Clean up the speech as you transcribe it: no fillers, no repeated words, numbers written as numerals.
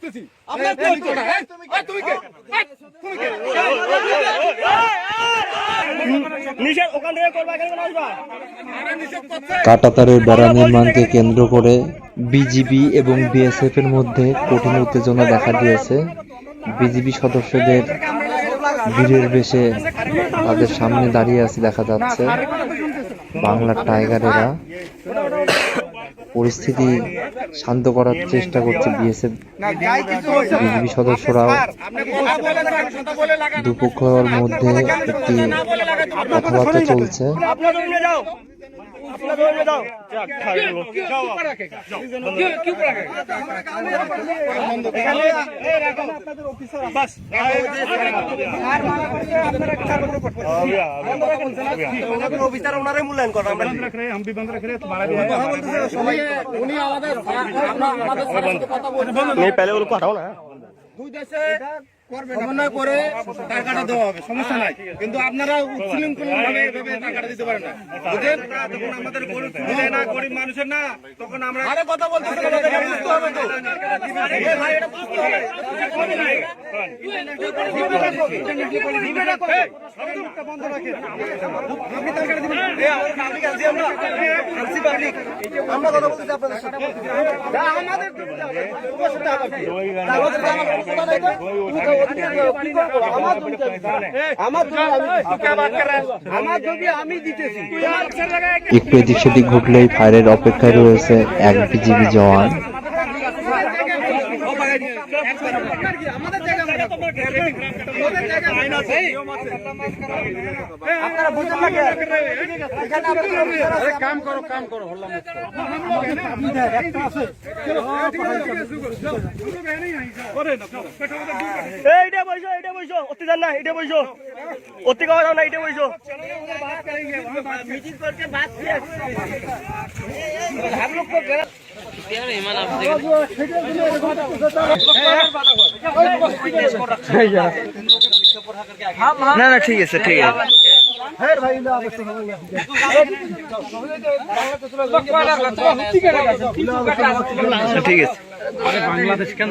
করতেছি আপনার তুমি কে নিষেধ ওখান থেকে করবা কেন আসবা কাঁটাতারের বেড়া নির্মাণকে কেন্দ্র করে বিজিবি এবং বিএসএফ এর মধ্যে কঠিন উত্তেজনা দেখা দিয়েছে। বিজিবি সদস্যদের ভিড়ের বেশে তাদের সামনে দাঁড়িয়ে আছে দেখা যাচ্ছে বাংলার টাইগারেরা। পরিস্থিতি শান্ত করার চেষ্টা করছে বিএসএফ বিজিবি সদস্যরাও। দুপক্ষের মধ্যে একটি কথাবার্তা চলছে। সমন্বয় করে টাকাটা দেওয়া হবে, সমস্যা নাই, কিন্তু আপনারা উচ্ছৃঙ্খল ভাবে টাকাটা দিতে পারেন না, বুঝলেন? তখন আমাদের গরিব মানুষের না, তখন আমরা কথা বলতে হবে তো। আমরা কথা বলতেছি আপনাদের সাথে, একটু এদিক সেদিক ঘটলেই ফায়ারের অপেক্ষায় রয়েছে এক বিজিবি জওয়ান। এইটা বইসো অতি জান না, এটা বইসো অতি খাওয়া যাও না, এটা বইসো না না, ঠিক আছে ঠিক আছে। ঠিক আছে। বাংলাদেশ কেন